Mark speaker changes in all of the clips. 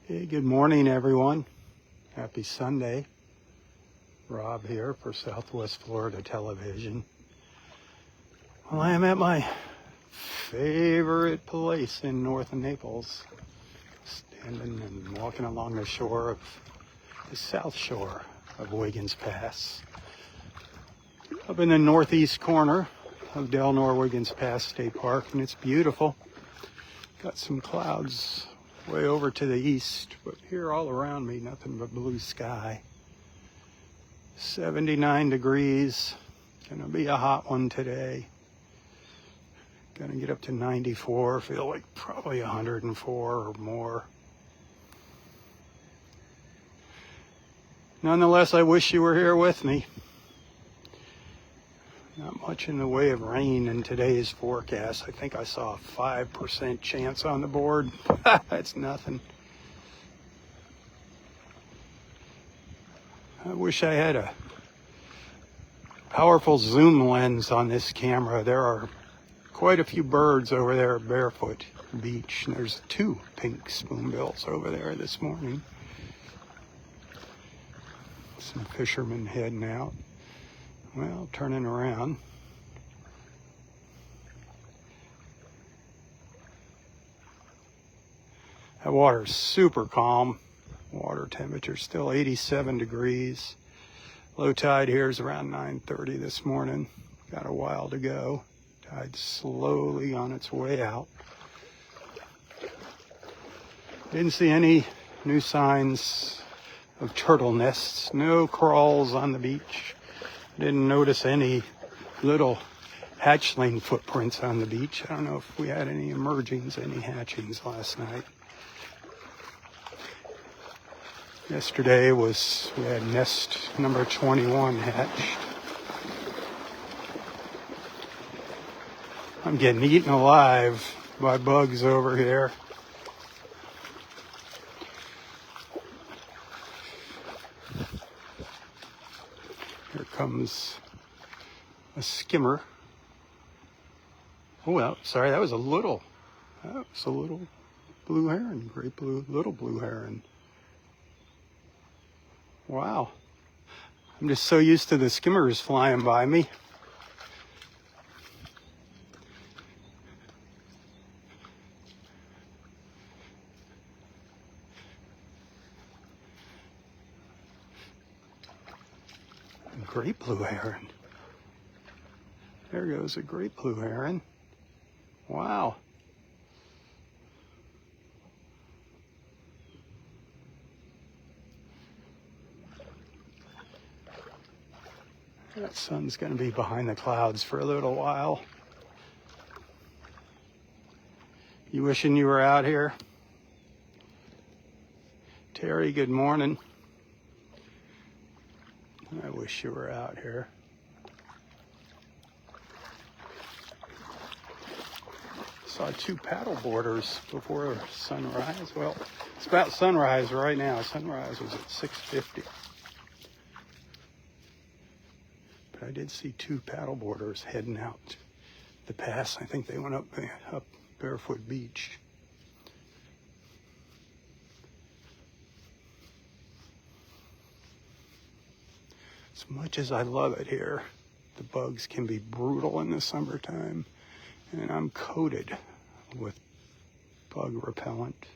Speaker 1: Hey, good morning, everyone. Happy Sunday. Rob here for Southwest Florida Television. Well, I am at my favorite place in North Naples, standing and walking along the shore of the south shore of Wiggins Pass. Up in the northeast corner of Delnor-Wiggins Pass State Park, and it's beautiful. Got some clouds way over to the east, but here all around me, nothing but blue sky. 79 degrees. Gonna be a hot one today. Gonna get up to 94, feel like probably 104 or more. Nonetheless, I wish you were here with me. Not much in the way of rain in today's forecast. I think I saw a 5% chance on the board. That's nothing. I wish I had a powerful zoom lens on this camera. There are quite a few birds over there at Vanderbilt Beach. There's 2 pink spoonbills over there this morning. Some fishermen heading out. Well, turning around. That water's super calm. Water temperature still 87 degrees. Low tide here is around 9:30 this morning. Got a while to go. Tide's slowly on its way out. Didn't see any new signs of turtle nests. No crawls on the beach. Didn't notice any little hatchling footprints on the beach. I don't know if we had any emergings, any hatchings last night. Yesterday we had nest number 21 hatched. I'm getting eaten alive by bugs over here. Here comes a skimmer. Oh, well, sorry, that was a little blue heron, little blue heron. Wow. I'm just so used to the skimmers flying by me. Great blue heron. There goes a great blue heron. Wow. That sun's going to be behind the clouds for a little while. You wishing you were out here? Terry, good morning. I wish you were out here. Saw 2 paddle boarders before sunrise. Well, it's about sunrise right now. Sunrise was at 6:50. But I did see 2 paddle boarders heading out the pass. I think they went up Vanderbilt Beach. As much as I love it here, the bugs can be brutal in the summertime, and I'm coated with bug repellent.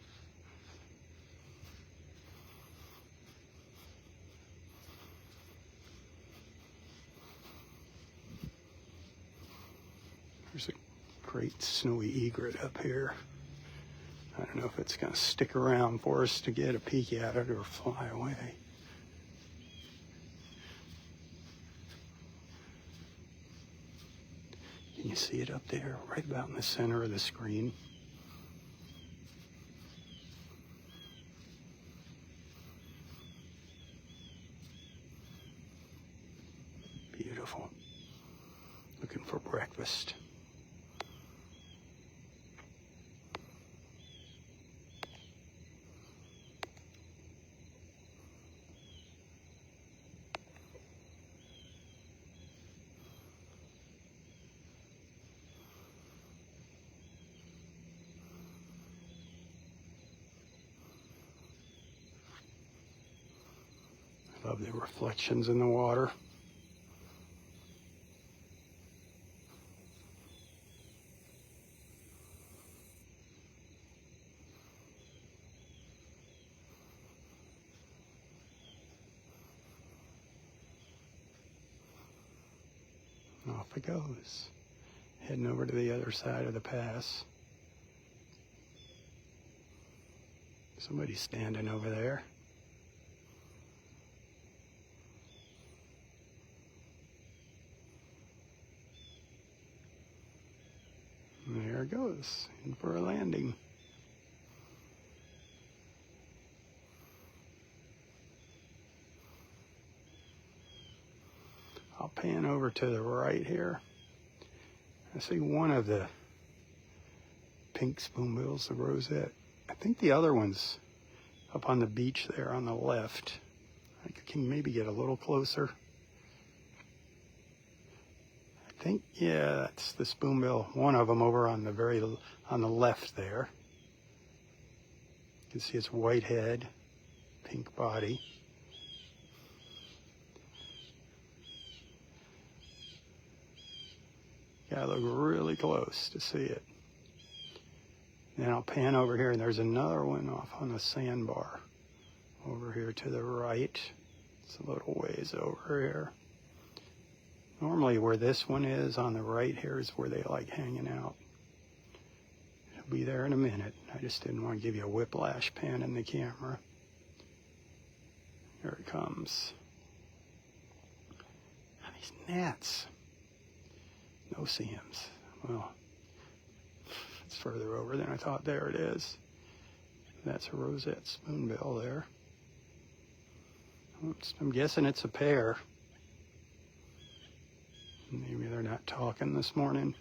Speaker 1: There's a great snowy egret up here. I don't know if it's going to stick around for us to get a peek at it or fly away. Can you see it up there, right about in the center of the screen? Beautiful. Looking for breakfast. Love the reflections in the water. Off it goes. Heading over to the other side of the pass. Somebody's standing over there. And there it goes, in for a landing. I'll pan over to the right here. I see one of the pink spoonbills, the rosette. I think the other one's up on the beach there on the left. I can maybe get a little closer. I think, yeah, that's the spoonbill. One of them over on the left there. You can see its white head, pink body. Gotta look really close to see it. Then I'll pan over here, and there's another one off on the sandbar over here to the right. It's a little ways over here. Normally where this one is on the right here is where they like hanging out. It'll be there in a minute. I just didn't want to give you a whiplash panning the camera. Here it comes. These gnats. No seams. Well, it's further over than I thought. There it is. That's a rosette spoonbill there. Oops, I'm guessing it's a pair. Maybe they're not talking this morning.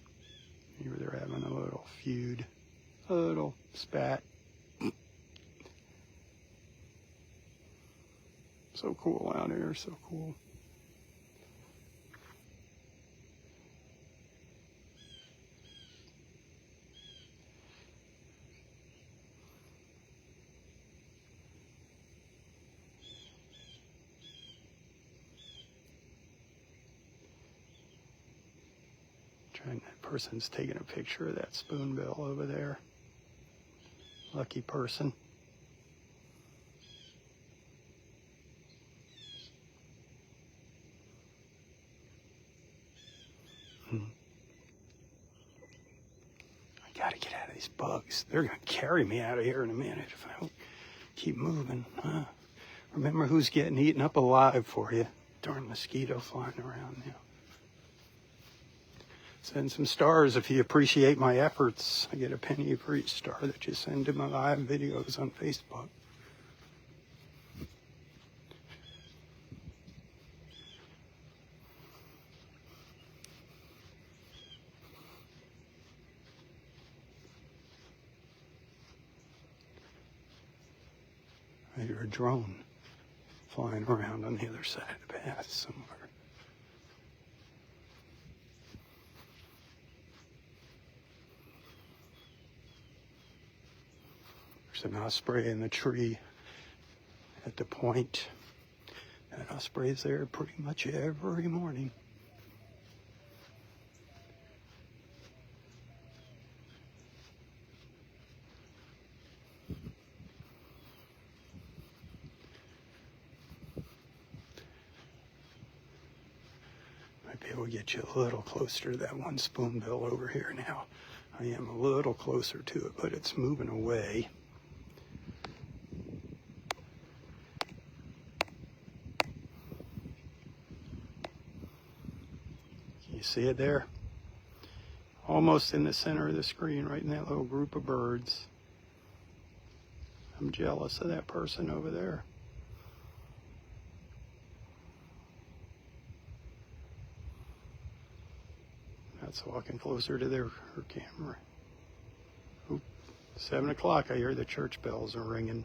Speaker 1: Maybe they're having a little feud, a little spat. So cool out here, so cool. That person's taking a picture of that spoonbill over there. Lucky person. I gotta get out of these bugs. They're gonna carry me out of here in a minute if I don't keep moving. Remember who's getting eaten up alive for you. Darn mosquito flying around now. Send some stars if you appreciate my efforts. I get a penny for each star that you send to my live videos on Facebook. I hear a drone flying around on the other side of the path somewhere. There's an osprey in the tree at the point. That osprey's there pretty much every morning. Might be able to get you a little closer to that one spoonbill over here now. I am a little closer to it, but it's moving away. You see it there? Almost in the center of the screen, right in that little group of birds. I'm jealous of that person over there. That's walking closer to her camera. Oop, 7 o'clock, I hear the church bells are ringing.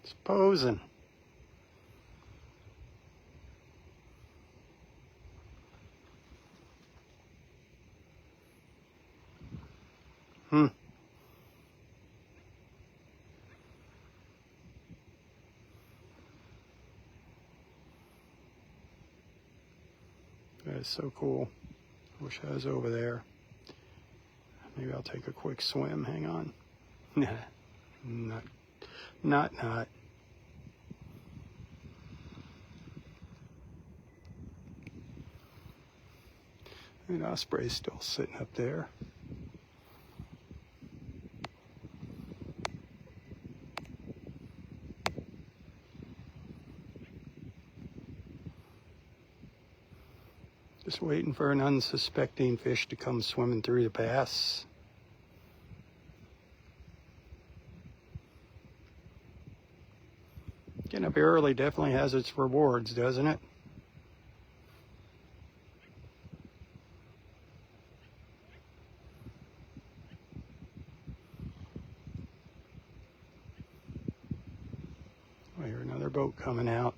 Speaker 1: It's posing. That's so cool. Wish I was over there. Maybe I'll take a quick swim. Hang on. Nah, not. And osprey's still sitting up there. Just waiting for an unsuspecting fish to come swimming through the pass. Getting up here early definitely has its rewards, doesn't it? I hear another boat coming out.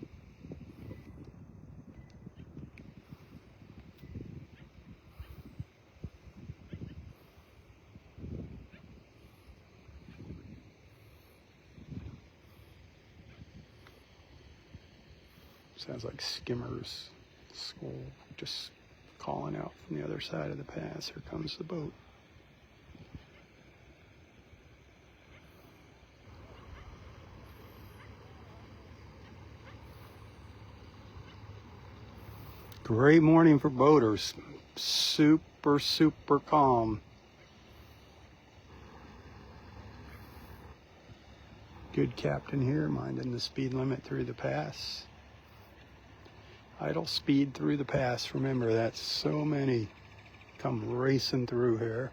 Speaker 1: Sounds like skimmers. School just calling out from the other side of the pass. Here comes the boat. Great morning for boaters. Super calm. Good captain here, minding the speed limit through the pass. Idle speed through the pass. Remember that, so many come racing through here.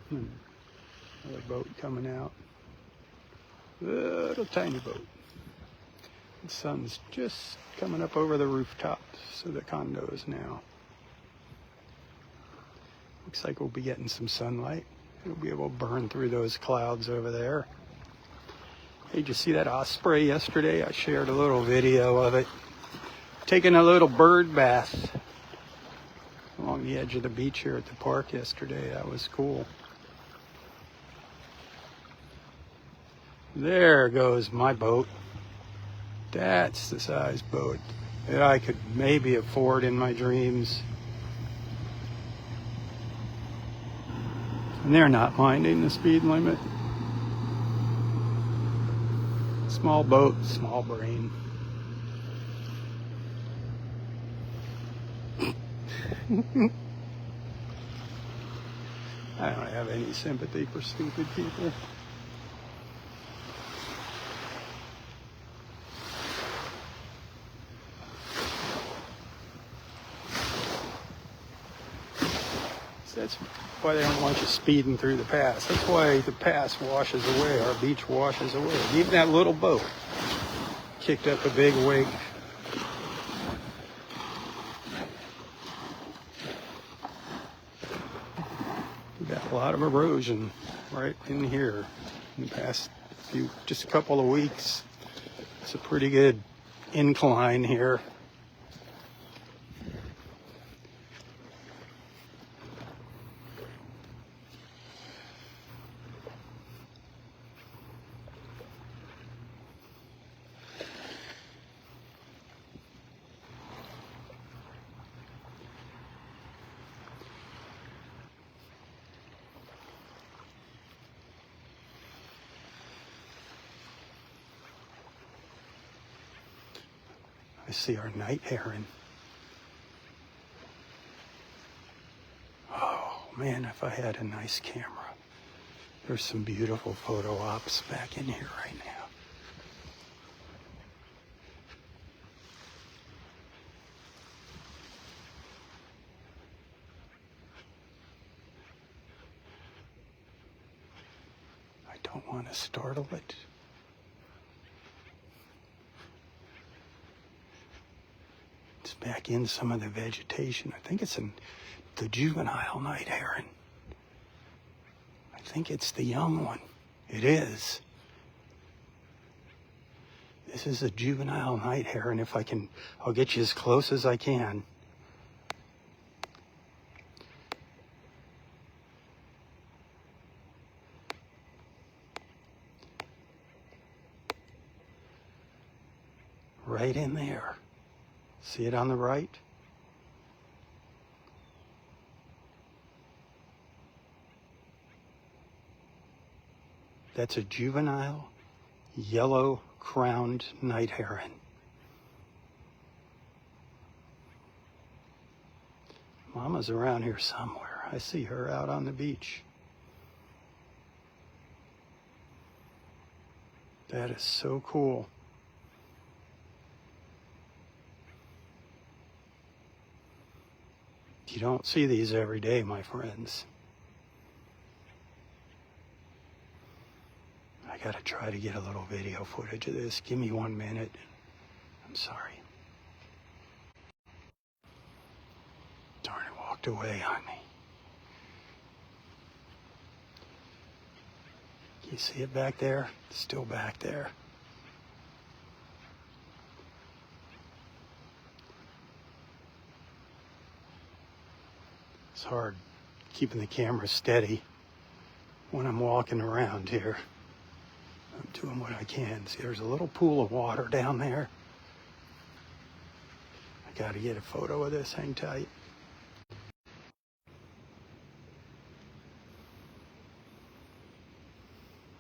Speaker 1: Another boat coming out. Little tiny boat. The sun's just coming up over the rooftops of the condos now. Looks like we'll be getting some sunlight. We'll be able to burn through those clouds over there. Hey, did you see that osprey yesterday? I shared a little video of it. Taking a little bird bath along the edge of the beach here at the park yesterday. That was cool. There goes my boat. That's the size boat that I could maybe afford in my dreams. And they're not minding the speed limit. Small boat, small brain. I don't have any sympathy for stupid people. That's why they don't want you speeding through the pass. That's why the pass washes away, our beach washes away. Even that little boat kicked up a big wake. We got a lot of erosion right in here in the past just a couple of weeks. It's a pretty good incline here. I see our night heron. Oh man, if I had a nice camera. There's some beautiful photo ops back in here right now. I don't want to startle it. Back in some of the vegetation. I think it's the juvenile night heron. think it's the young one. It is. This is a juvenile night heron. If I can, I'll get you as close as I can. Right in there. See it on the right? That's a juvenile yellow-crowned night heron. Mama's around here somewhere. I see her out on the beach. That is so cool. You don't see these every day, my friends. I gotta try to get a little video footage of this. Give me 1 minute. I'm sorry. Darn it, walked away on me. You see it back there? It's still back there. It's hard keeping the camera steady when I'm walking around here. I'm doing what I can. See, there's a little pool of water down there. I gotta get a photo of this, hang tight.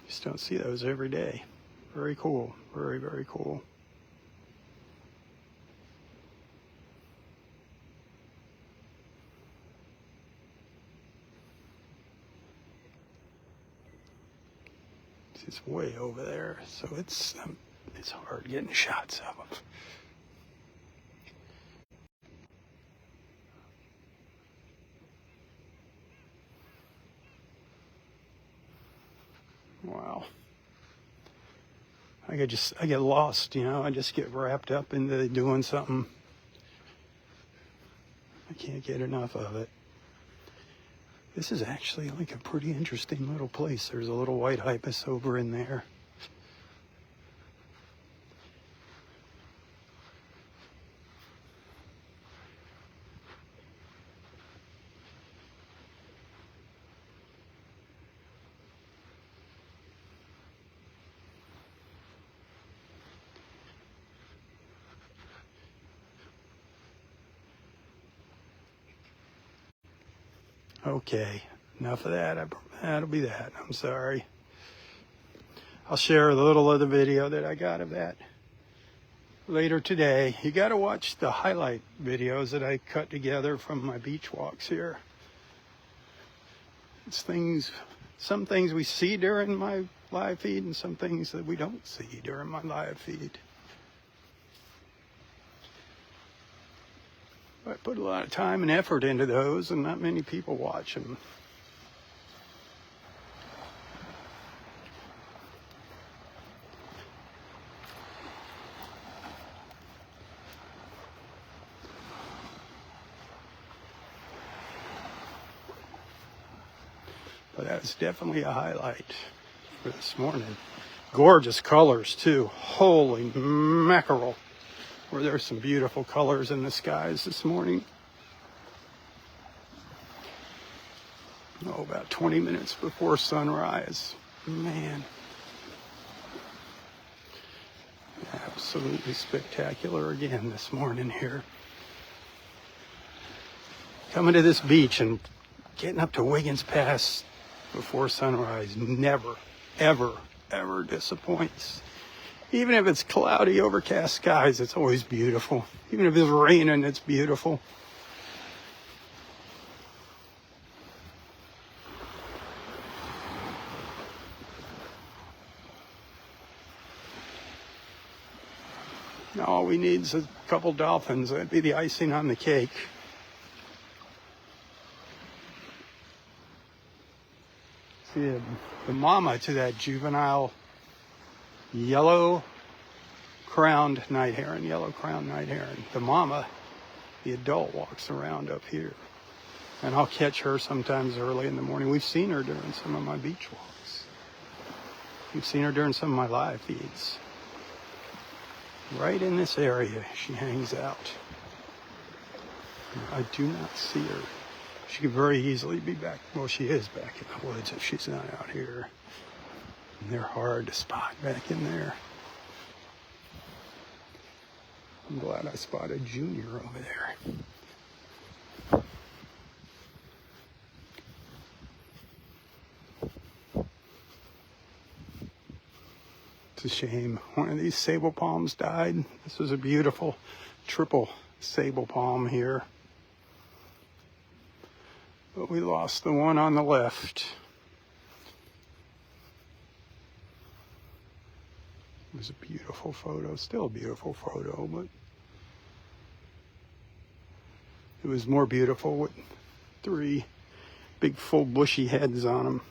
Speaker 1: Just don't see those every day. Very cool, very, very cool. It's way over there, so it's hard getting shots of them. Wow. I get lost, you know. I just get wrapped up into doing something. I can't get enough of it. This is actually like a pretty interesting little place. There's a little white ibis over in there. Okay, enough of that. That'll be that. I'm sorry. I'll share a little of the video that I got of that later today. You got to watch the highlight videos that I cut together from my beach walks here. It's some things we see during my live feed and some things that we don't see during my live feed. I put a lot of time and effort into those, and not many people watch them. But that's definitely a highlight for this morning. Gorgeous colors, too. Holy mackerel. Where there's some beautiful colors in the skies this morning. Oh, about 20 minutes before sunrise. Man. Absolutely spectacular again this morning here. Coming to this beach and getting up to Wiggins Pass before sunrise never, ever, ever disappoints. Even if it's cloudy, overcast skies, it's always beautiful. Even if it's raining, it's beautiful. All we need is a couple dolphins. That'd be the icing on the cake. See, the mama to that juvenile yellow-crowned night heron. The mama, the adult, walks around up here. And I'll catch her sometimes early in the morning. We've seen her during some of my beach walks. We've seen her during some of my live feeds. Right in this area, she hangs out. I do not see her. She could very easily be back. Well, she is back in the woods if she's not out here. And they're hard to spot back in there. I'm glad I spotted Junior over there. It's a shame. One of these sable palms died. This was a beautiful triple sable palm here. But we lost the one on the left. It was a beautiful photo, still a beautiful photo, but it was more beautiful with 3 big full bushy heads on them.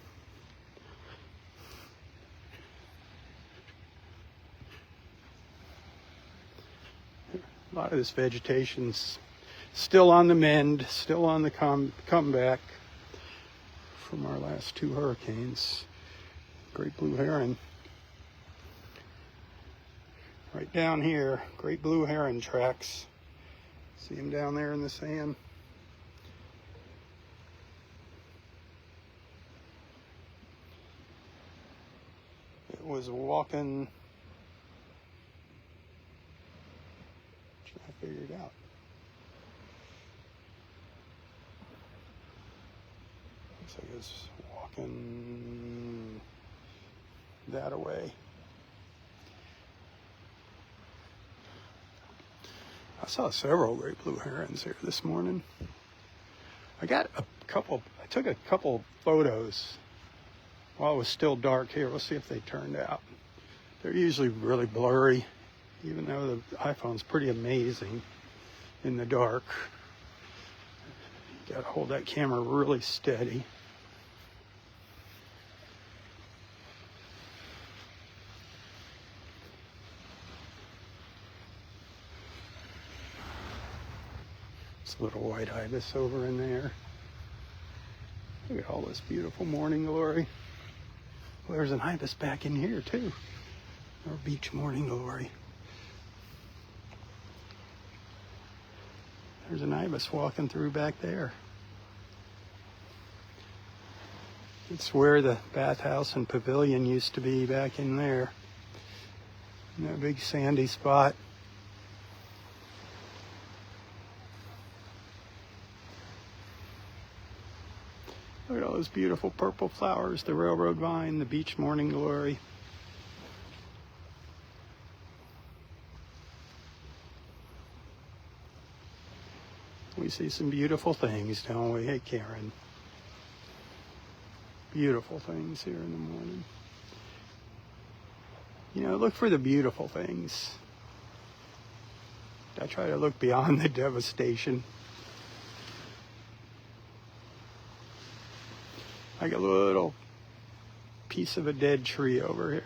Speaker 1: A lot of this vegetation's still on the mend, still on the comeback from our last 2 hurricanes. Great blue heron. Right down here, great blue heron tracks. See him down there in the sand? It was walking, trying to figure it out. Looks like it's walking that away. I saw several great blue herons here this morning. I took a couple photos while it was still dark here. We'll see if they turned out. They're usually really blurry, even though the iPhone's pretty amazing in the dark. You gotta hold that camera really steady. This little white ibis over in there. Look at all this beautiful morning glory. Well, there's an ibis back in here too. Our beach morning glory. There's an ibis walking through back there. It's where the bathhouse and pavilion used to be back in there. In that big sandy spot. Look at all those beautiful purple flowers, the railroad vine, the beach morning glory. We see some beautiful things, don't we? Hey, Karen. Beautiful things here in the morning. You know, look for the beautiful things. I try to look beyond the devastation. Like a little piece of a dead tree over here.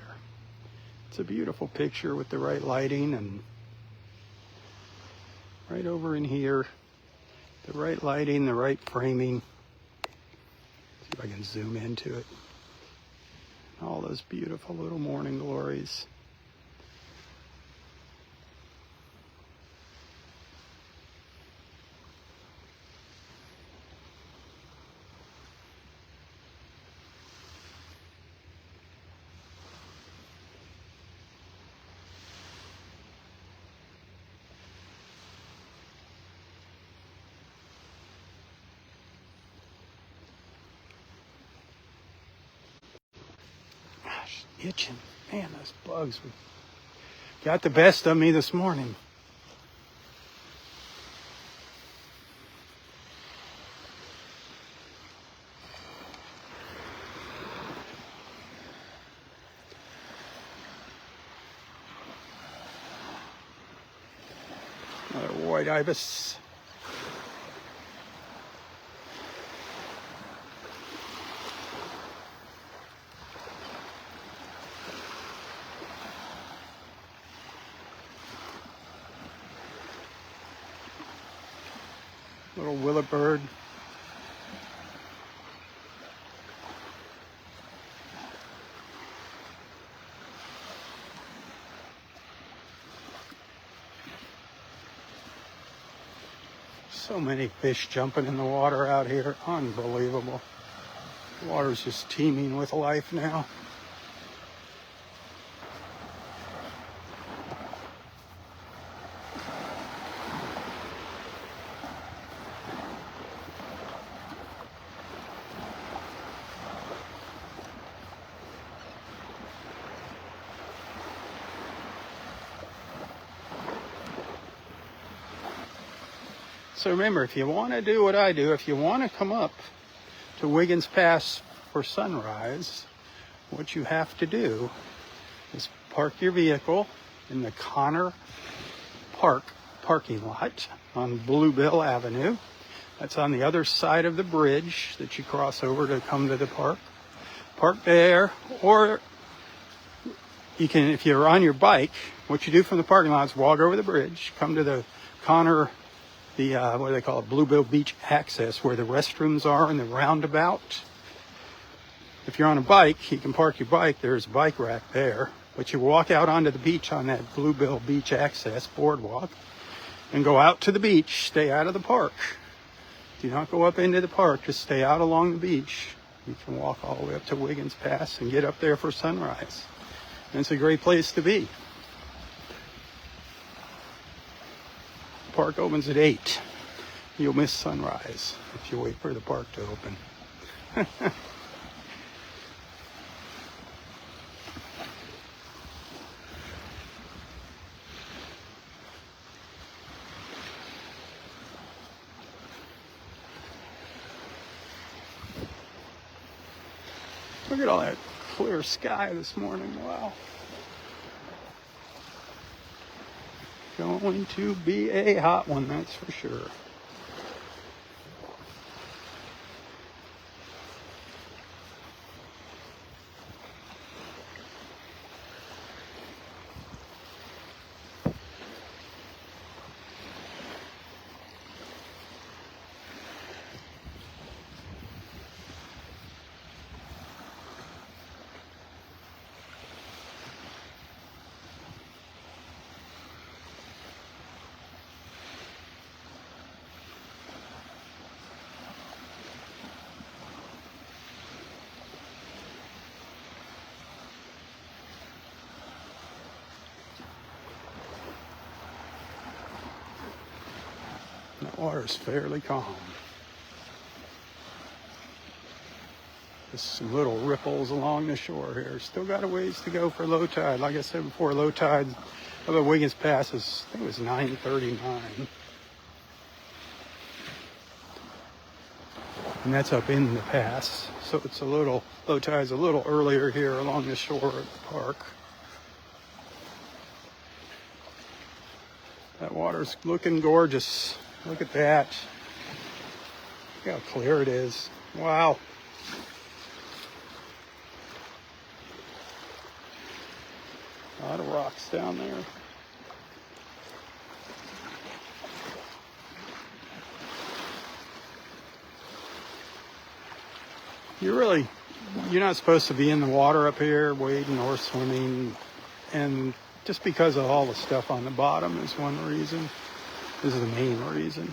Speaker 1: It's a beautiful picture with the right lighting, and right over in here, the right lighting, the right framing. See if I can zoom into it. All those beautiful little morning glories. Gosh, itching. Man, those bugs got the best of me this morning. Another white ibis. Little willow bird. So many fish jumping in the water out here. Unbelievable. The water's just teeming with life now. So remember, if you want to do what I do, if you want to come up to Wiggins Pass for sunrise, what you have to do is park your vehicle in the Connor Park parking lot on Bluebell Avenue. That's on the other side of the bridge that you cross over to come to the park. Park there, or you can, if you're on your bike, what you do from the parking lot is walk over the bridge, come to the Connor, what do they call it, Bluebell Beach access, where the restrooms are in the roundabout. If you're on a bike, you can park your bike. There's a bike rack there. But you walk out onto the beach on that Bluebell Beach access boardwalk and go out to the beach. Stay out of the park. Do not go up into the park. Just stay out along the beach. You can walk all the way up to Wiggins Pass and get up there for sunrise. And it's a great place to be. The park opens at 8. You'll miss sunrise if you wait for the park to open. Look at all that clear sky this morning. Wow. Going to be a hot one, that's for sure. The water's fairly calm. Just some little ripples along the shore here. Still got a ways to go for low tide. Like I said before, low tide of the Wiggins Pass is, I think it was 9:39. And that's up in the pass. So it's a little, low tide's a little earlier here along the shore of the park. That water's looking gorgeous. Look at that. Look how clear it is. Wow. A lot of rocks down there. You're not supposed to be in the water up here wading or swimming, and just because of all the stuff on the bottom is one reason. This is the main reason.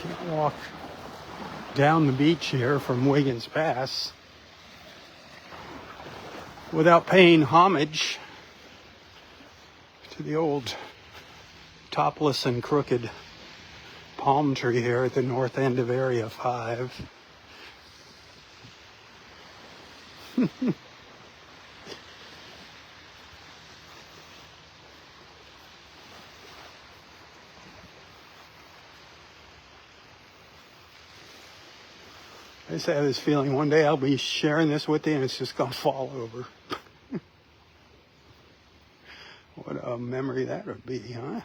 Speaker 1: Can't walk down the beach here from Wiggins Pass without paying homage to the old topless and crooked palm tree here at the north end of Area 5. I just have this feeling one day I'll be sharing this with you and it's just going to fall over. memory that would be, huh?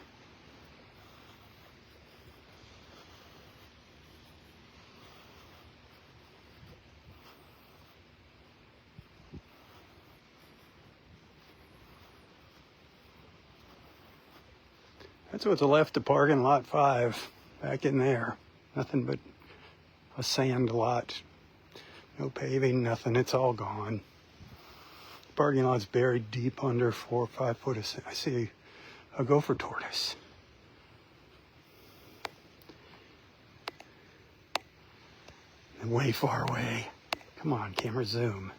Speaker 1: That's what's left of parking lot 5, back in there. Nothing but a sand lot. No paving, nothing. It's all gone. Parking lot's buried deep under 4 or 5 foot of sand. I see a gopher tortoise. And way far away. Come on, camera, zoom.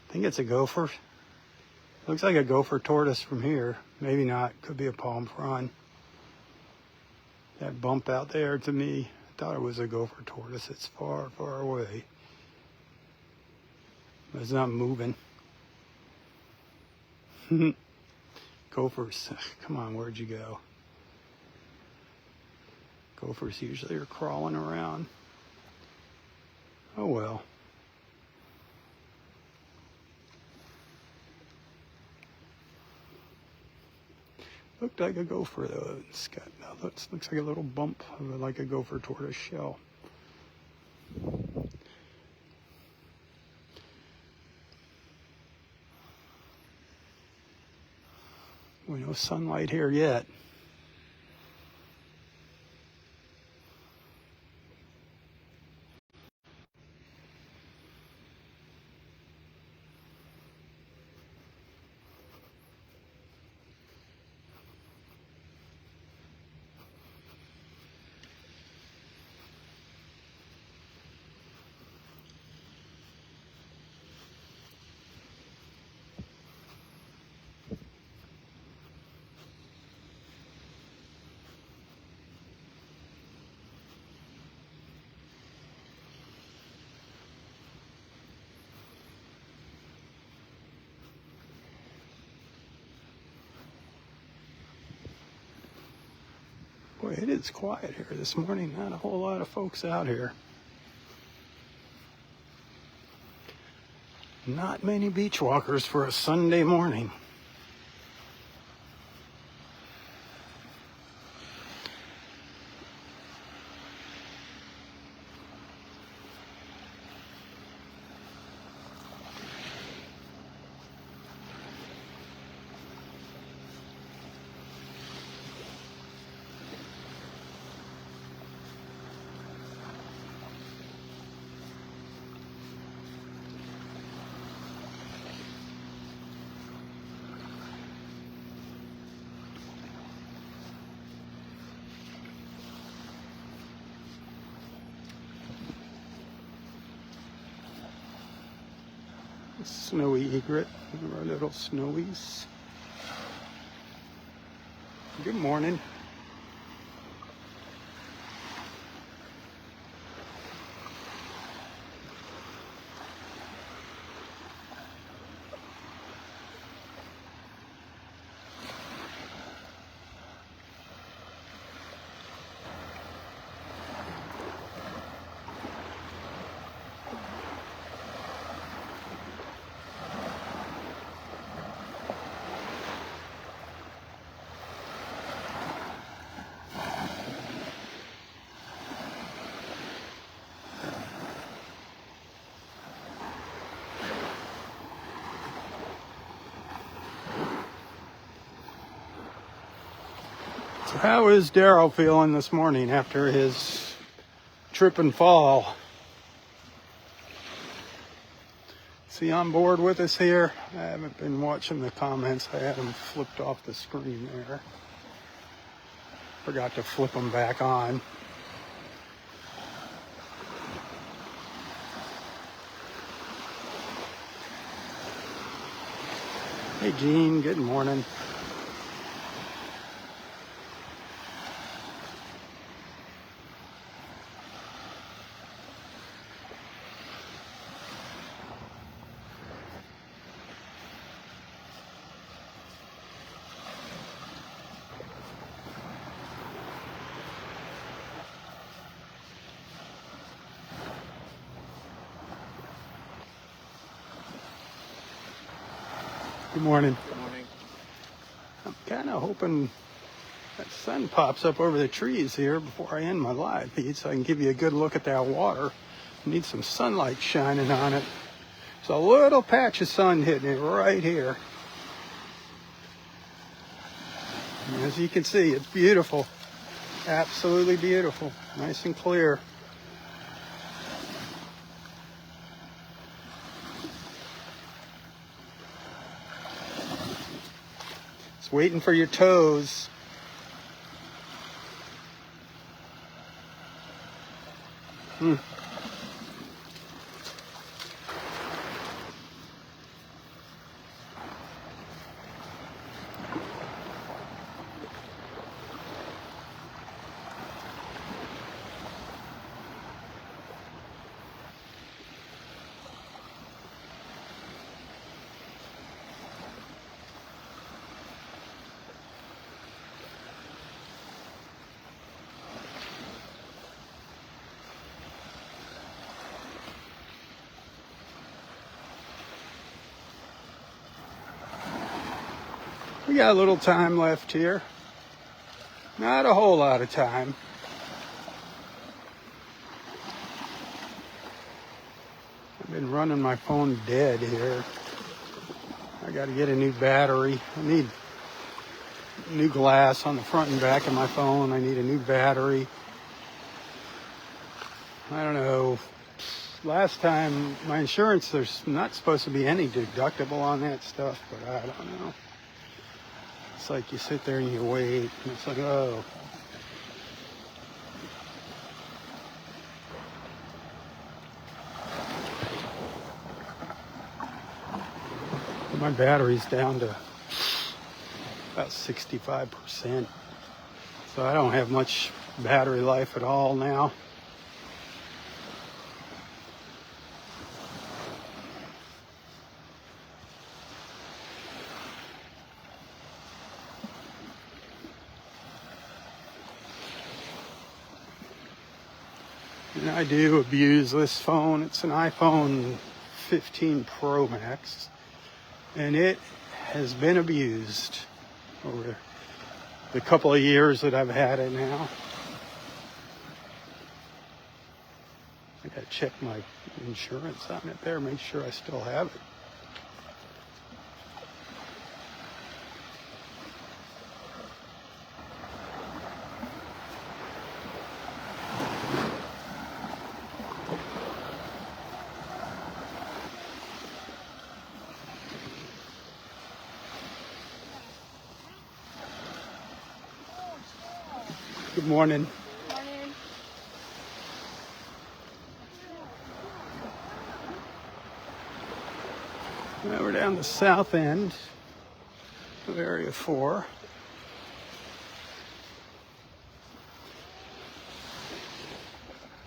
Speaker 1: I think it's a gopher. Looks like a gopher tortoise from here. Maybe not. Could be a palm frond. That bump out there, to me, I thought it was a gopher tortoise. It's far, far away. But it's not moving. Gophers. Come on, where'd you go? Gophers usually are crawling around. Oh well. Looked like a gopher though. It's got, looks like a little bump of like a gopher tortoise shell. We no sunlight here yet. Boy, it is quiet here this morning. Not a whole lot of folks out here. Not many beach walkers for a Sunday morning. Snowy egret, one of our little snowies. Good morning. So how is Daryl feeling this morning after his trip and fall? Is he on board with us here? I haven't been watching the comments. I had them flipped off the screen there. Forgot to flip them back on. Hey Gene, good morning. Good morning.
Speaker 2: Good morning.
Speaker 1: I'm kind of hoping that sun pops up over the trees here before I end my live feed so I can give you a good look at that water. I need some sunlight shining on it. There's a little patch of sun hitting it right here. And as you can see, it's beautiful. Absolutely beautiful. Nice and clear. It's waiting for your toes. We got a little time left here. Not a whole lot of time. I've been running my phone dead here. I got to get a new battery. I need new glass on the front and back of my phone. I need a new battery. I don't know. Last time, my insurance, there's not supposed to be any deductible on that stuff, but I don't know. It's like you sit there and you wait, and it's like, oh. My battery's down to about 65%, so I don't have much battery life at all now. And I do abuse this phone. It's an iPhone 15 Pro Max, and it has been abused over the couple of years that I've had it now. I gotta check my insurance on it there, make sure I still have it. Good morning.
Speaker 3: Morning.
Speaker 1: Now we're down the south end of Area 4.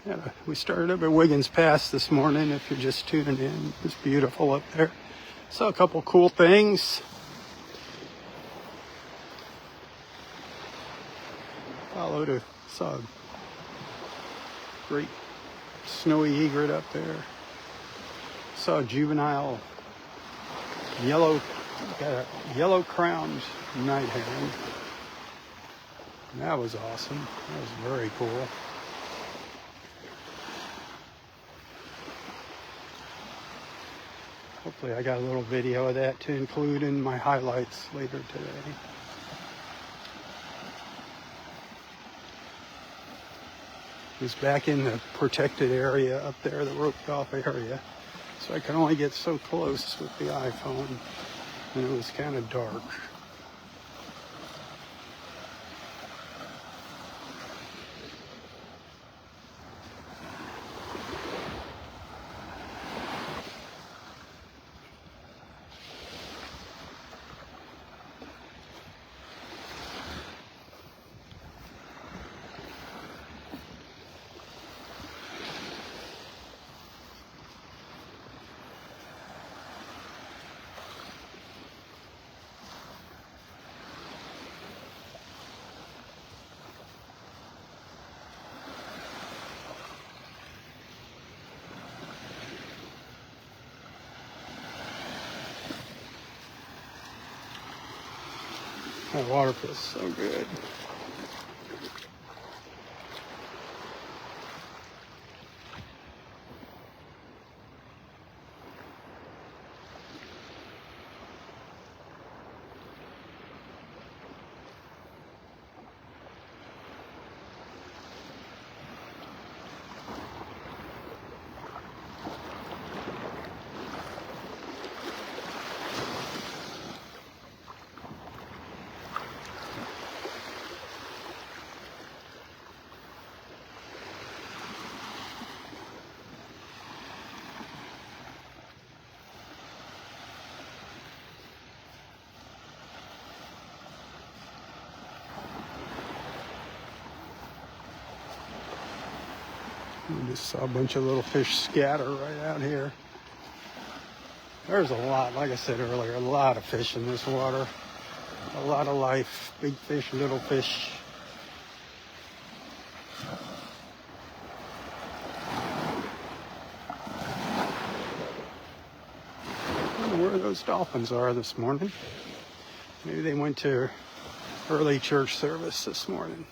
Speaker 1: Yeah, we started up at Wiggins Pass this morning. If you're just tuning in, it's beautiful up there. Saw a couple cool things. Saw a great snowy egret up there. Saw a juvenile yellow-crowned night heron. That was awesome. That was very cool. Hopefully I got a little video of that to include in my highlights later today. It was back in the protected area up there, the roped off area. So I could only get so close with the iPhone, and it was kind of dark. That water feels so good. We just saw a bunch of little fish scatter right out here. There's a lot, like I said earlier, a lot of fish in this water. A lot of life, big fish, little fish. I don't know where those dolphins are this morning. Maybe they went to early church service this morning.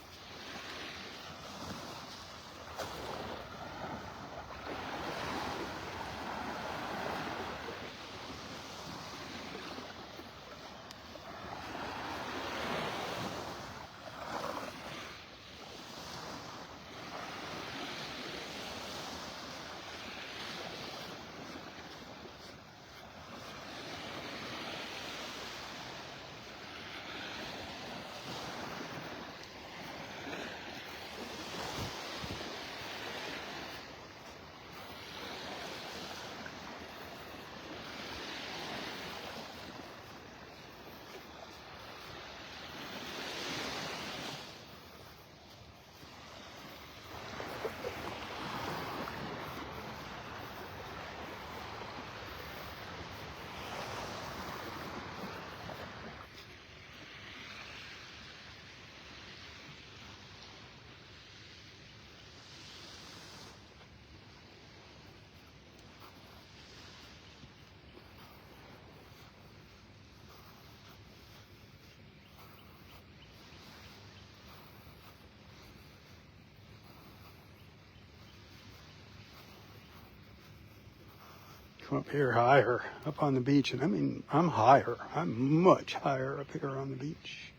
Speaker 1: Come up here higher, up on the beach, and I mean, I'm higher. I'm much higher up here on the beach.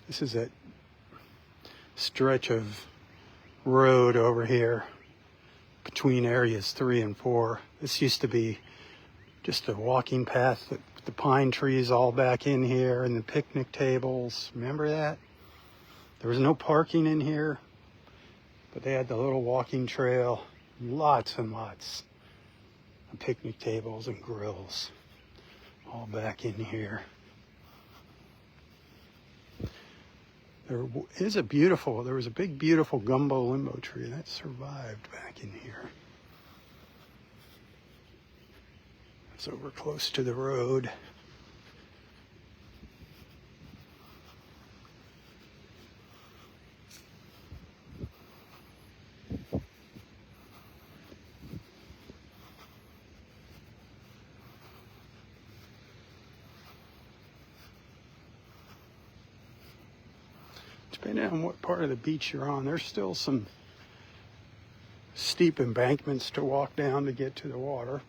Speaker 1: This is that stretch of road over here between areas 3 and 4. This used to be just a walking path, the pine trees all back in here and the picnic tables. Remember that? There was no parking in here, but they had the little walking trail, lots and lots of picnic tables and grills all back in here. There was a big, beautiful gumbo limbo tree that survived back in here. It's over close to the road. Depending on what part of the beach you're on, there's still some steep embankments to walk down to get to the water.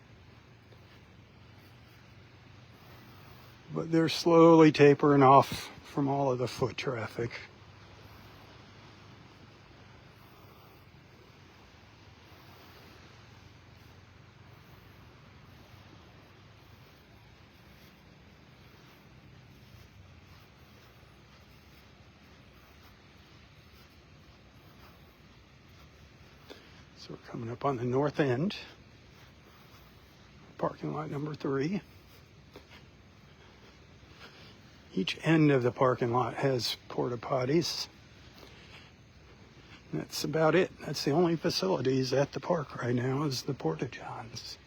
Speaker 1: But they're slowly tapering off from all of the foot traffic. So we're coming up on the north end, parking lot number 3. Each end of the parking lot has porta potties. That's about it. That's the only facilities at the park right now is the Porta Johns.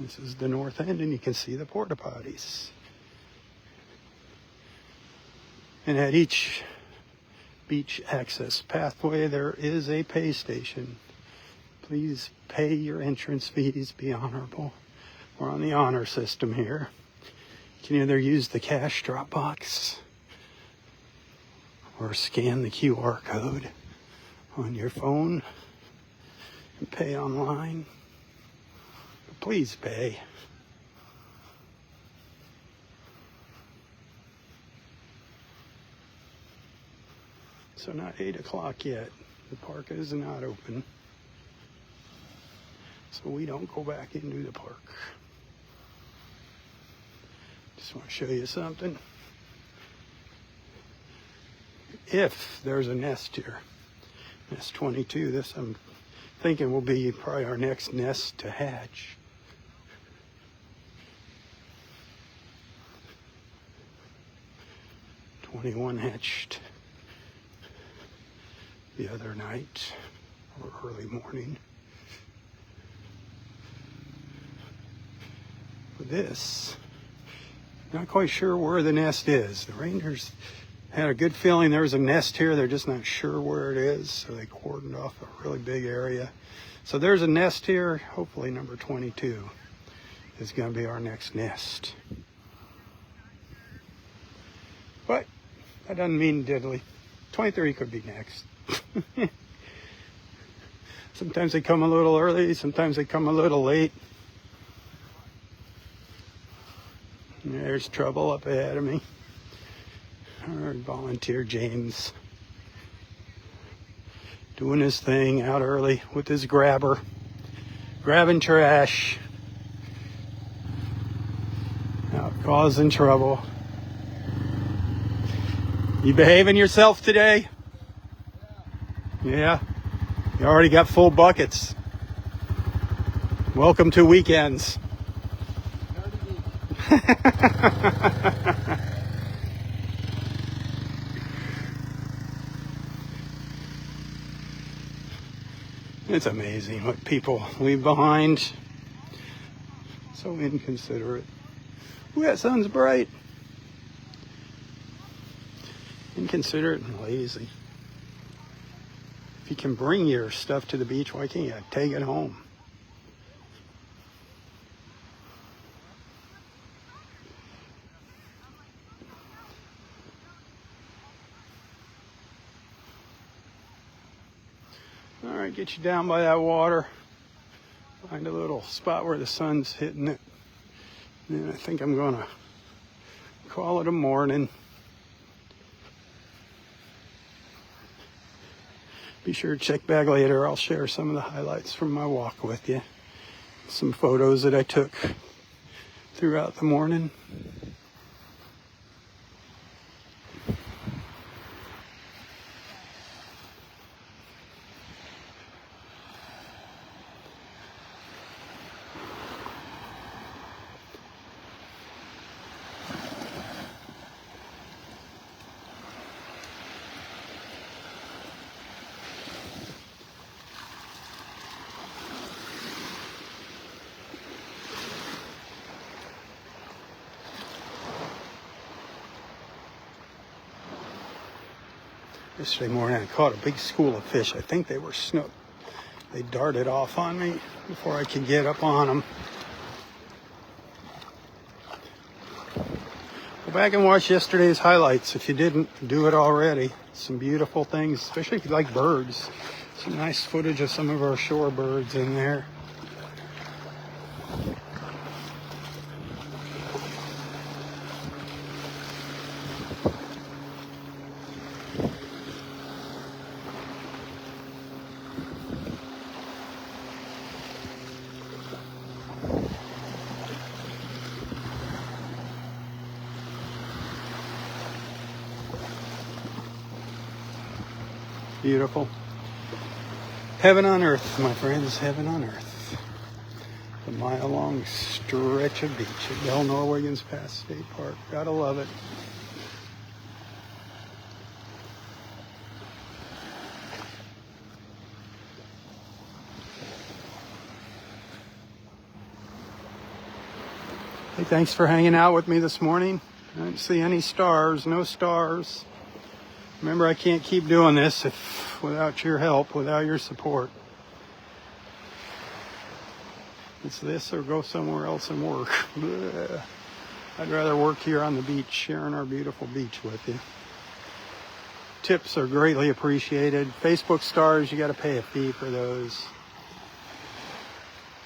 Speaker 1: This is the north end, and you can see the porta potties. And at each beach access pathway, there is a pay station. Please pay your entrance fees, be honorable. We're on the honor system here. You can either use the cash drop box or scan the QR code on your phone and pay online. But please pay. So not 8 o'clock yet. The park is not open. So we don't go back into the park. Just want to show you something. If there's a nest here, nest 22, this I'm thinking will be probably our next nest to hatch. '21 hatched the other night or early morning. For this, not quite sure where the nest is. The Rangers had a good feeling there was a nest here. They're just not sure where it is, so they cordoned off a really big area. So there's a nest here. Hopefully number 22 is going to be our next nest. But that doesn't mean diddly. 23 could be next. Sometimes they come a little early, sometimes they come a little late. There's trouble up ahead of me. Our volunteer James doing his thing out early with his grabber, grabbing trash, out causing trouble. You behaving yourself today? Yeah. You already got full buckets. Welcome to weekends. It's amazing what people leave behind. So inconsiderate. Ooh, that sun's bright. Inconsiderate and lazy. If you can bring your stuff to the beach, why can't you take it home? All right, get you down by that water. Find a little spot where the sun's hitting it. And I think I'm gonna call it a morning. Be sure to check back later. I'll share some of the highlights from my walk with you. Some photos that I took throughout the morning. Yesterday morning I caught a big school of fish. I think they were snook. They darted off on me before I could get up on them. Go back and watch yesterday's highlights if you didn't do it already. Some beautiful things, especially if you like birds. Some nice footage of some of our shore birds in there. Beautiful. Heaven on earth, my friends, heaven on earth. The mile-long stretch of beach at Delnor-Wiggins Pass State Park. Gotta love it. Hey, thanks for hanging out with me this morning. I didn't see any stars, no stars. Remember, I can't keep doing this without your help, without your support. It's this or go somewhere else and work. I'd rather work here on the beach, sharing our beautiful beach with you. Tips are greatly appreciated. Facebook stars, you got to pay a fee for those.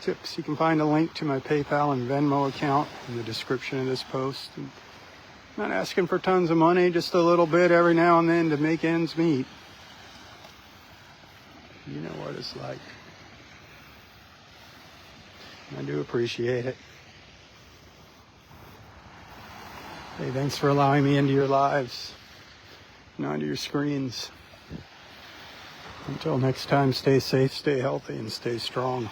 Speaker 1: Tips, you can find a link to my PayPal and Venmo account in the description of this post. I'm not asking for tons of money, just a little bit every now and then to make ends meet. You know what it's like. I do appreciate it. Hey, thanks for allowing me into your lives and onto your screens. Until next time, stay safe, stay healthy, and stay strong.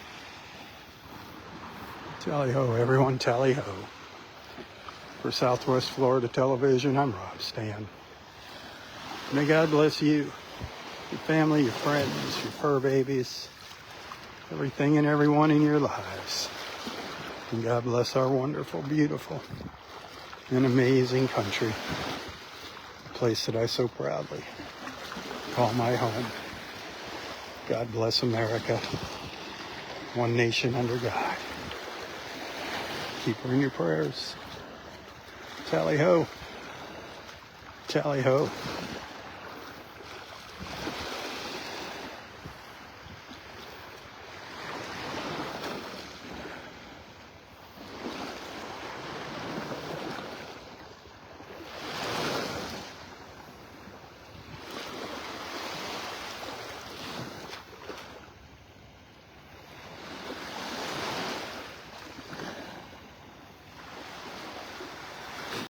Speaker 1: Tally-ho, everyone, tally-ho. For Southwest Florida Television, I'm Robb Stan. May God bless you, your family, your friends, your fur babies, everything and everyone in your lives. And God bless our wonderful, beautiful, and amazing country. A place that I so proudly call my home. God bless America. One nation under God. Keep her in your prayers. Tally-ho. Tally-ho.